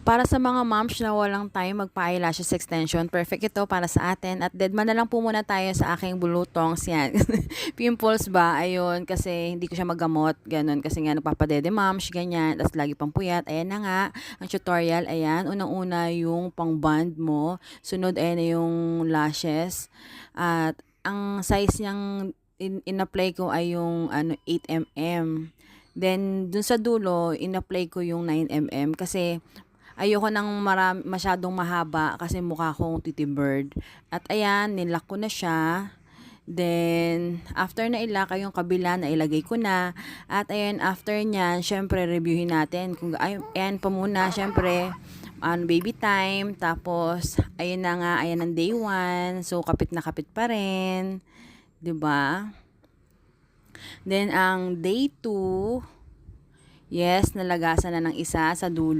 Para sa mga moms na walang time magpa-eyelashes extension, perfect ito para sa atin. At deadman na lang po muna tayo sa aking bulutongs yan. Pimples ba? Ayun, kasi hindi ko siya magamot. Ganun, kasi nga nagpapadede moms, ganyan. Tapos lagi pang puyat. Ayan na nga, ang tutorial. Ayan, unang-una yung pang-band mo. Sunod, ayan na yung lashes. At ang size niyang in-apply ko ay yung 8 mm. Then, dun sa dulo, in-apply ko yung 9 mm kasi ayoko ng masyadong mahaba kasi mukha kong Titi Bird. At ayan, nilock ko na siya. Then, after na ilak, yung kabila na ilagay ko na. At ayan, after nyan, syempre, reviewin natin. Kung, ayan pa muna, syempre, baby time. Tapos, ayan na nga, ayan ang day 1. So, kapit na kapit pa rin. 'Di ba? Then, ang day 2, yes, nalagasan na ng isa sa dulo.